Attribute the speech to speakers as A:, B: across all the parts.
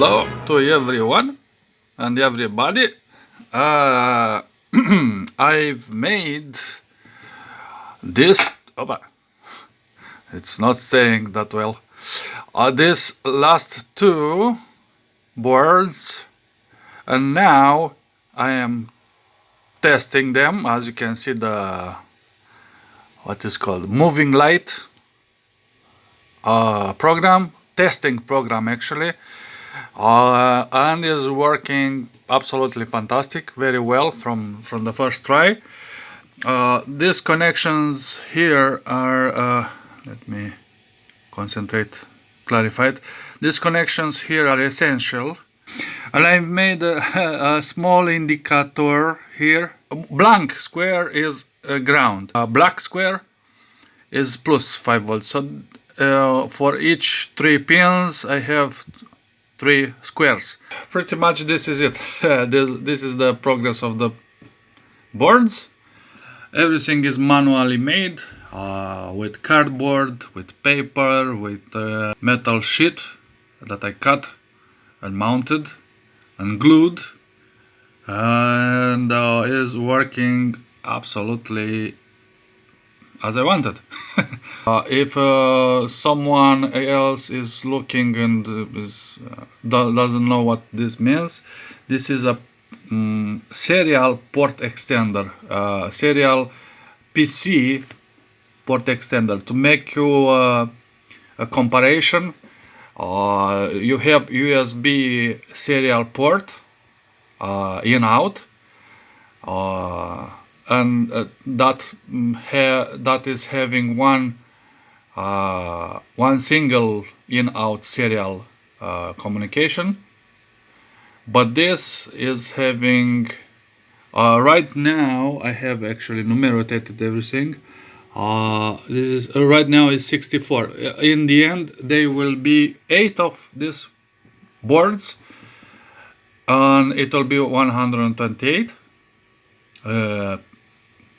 A: Hello to everyone and everybody. I've made this. Opa, it's not saying that well. This last two boards, and now I am testing them. As you can see, the what is called moving light program, testing program actually. And is working absolutely fantastic, very well from the first try. These connections here are, let me concentrate, clarify it. These connections here are essential. And I've made a small indicator here. Blank square is ground. Black square is plus 5 volts. So for each 3 pins, I have 3 squares. Pretty much this is it. This is the progress of the boards. Everything is manually made with cardboard, with paper, with metal sheet that I cut and mounted and glued, and is working absolutely as I wanted. If someone else is looking and doesn't know what this means, this is a serial port extender, serial PC port extender. To make you a comparison, you have USB serial port in out, and that is having one single in-out serial communication. But this is having right now I have actually numerated everything. This is right now is 64. In the end, there will be 8 of these boards, and it will be 128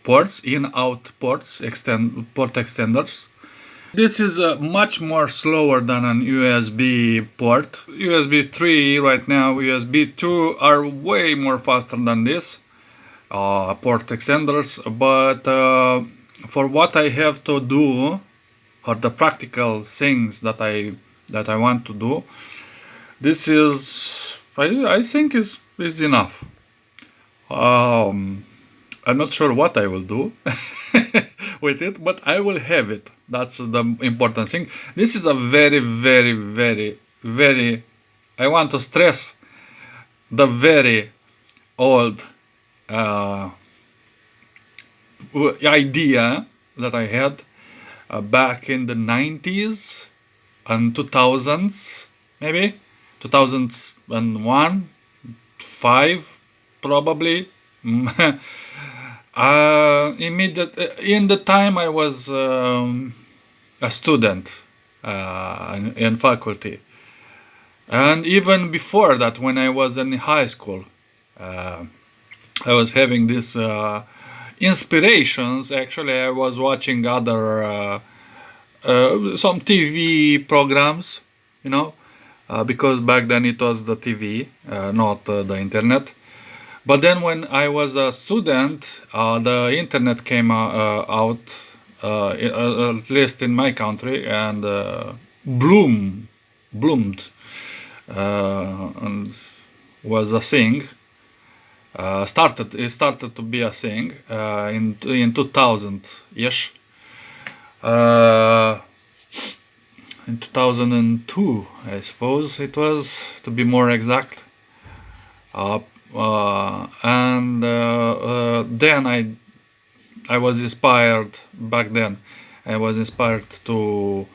A: ports, in-out ports, port extenders. This is much more slower than an USB port. USB 3 right now, USB 2 are way more faster than this port extenders. But for what I have to do, or the practical things that I want to do, this is I think is enough. I'm not sure what I will do with it, but I will have it. That's the important thing. This is a very, very, very, very, I want to stress the very old idea that I had back in the 90s and 2000s, maybe 2001, 5 probably. In the time I was a student in faculty, and even before that, when I was in high school, I was having these inspirations. Actually, I was watching other some TV programs, because back then it was the TV, not the internet. But then when I was a student, the internet came out, at least in my country, and bloomed, and was a thing. It started to be a thing in 2000-ish. In 2002, I suppose it was, to be more exact. Then I was inspired back then. I was inspired to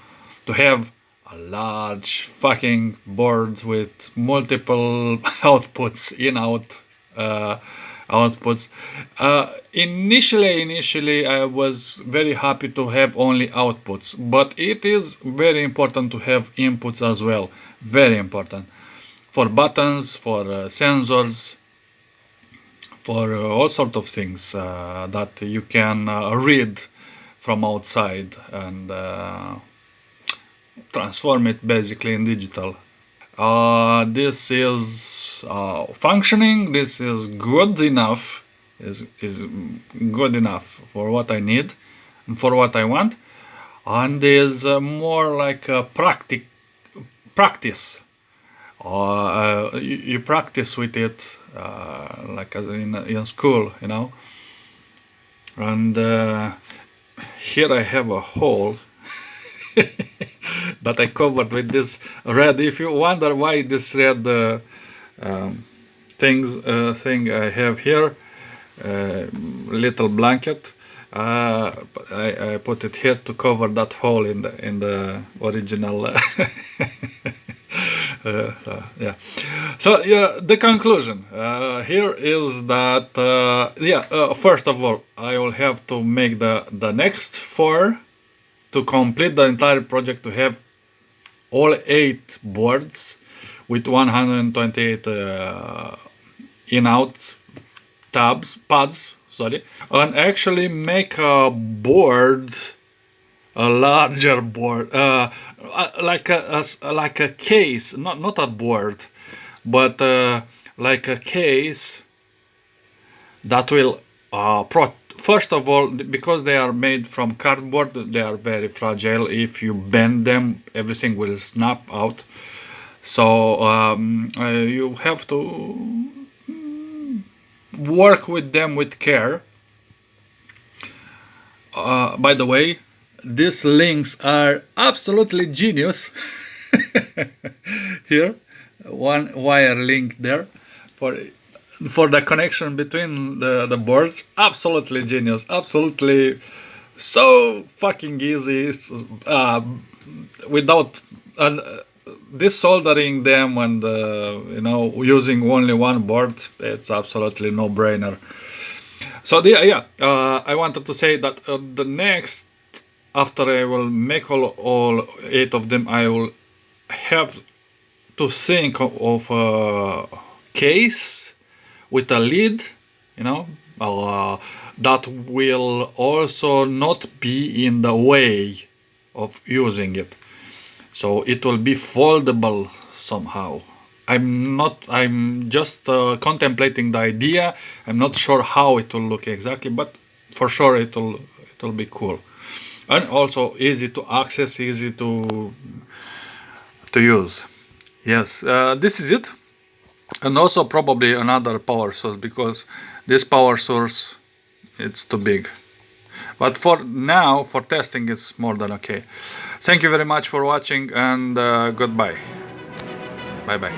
A: have a large fucking board with multiple outputs, in-out outputs. Initially, I was very happy to have only outputs, but it is very important to have inputs as well. Very important for buttons, for sensors, for all sorts of things that you can read from outside and transform it basically in digital. This is functioning. This is good enough. Is good enough for what I need and for what I want, and is more like a practice. You practice with it like in school, you know. And here I have a hole that I covered with this red. If you wonder why this red thing I have here, little blanket, I put it here to cover that hole in the original. Yeah. So yeah, the conclusion here is that first of all, I will have to make the next 4 to complete the entire project, to have all 8 boards with 128 in-out pads, sorry, and actually make a board, a larger board, like a case, not a board, but like a case that will first of all, because they are made from cardboard, they are very fragile. If you bend them, everything will snap out. So you have to work with them with care. By the way, these links are absolutely genius. Here, one wire link there for the connection between the boards. Absolutely genius. Absolutely so fucking easy. Without desoldering them and using only one board, it's absolutely no brainer. So I wanted to say that the next, after I will make all 8 of them, I will have to think of a case with a lid, that will also not be in the way of using it. So it will be foldable somehow. I'm just contemplating the idea. I'm not sure how it will look exactly, but for sure it will be cool. And also easy to access, easy to use. Yes, this is it. And also probably another power source, because this power source, it's too big. But for now, for testing, it's more than okay. Thank you very much for watching, and goodbye. Bye bye.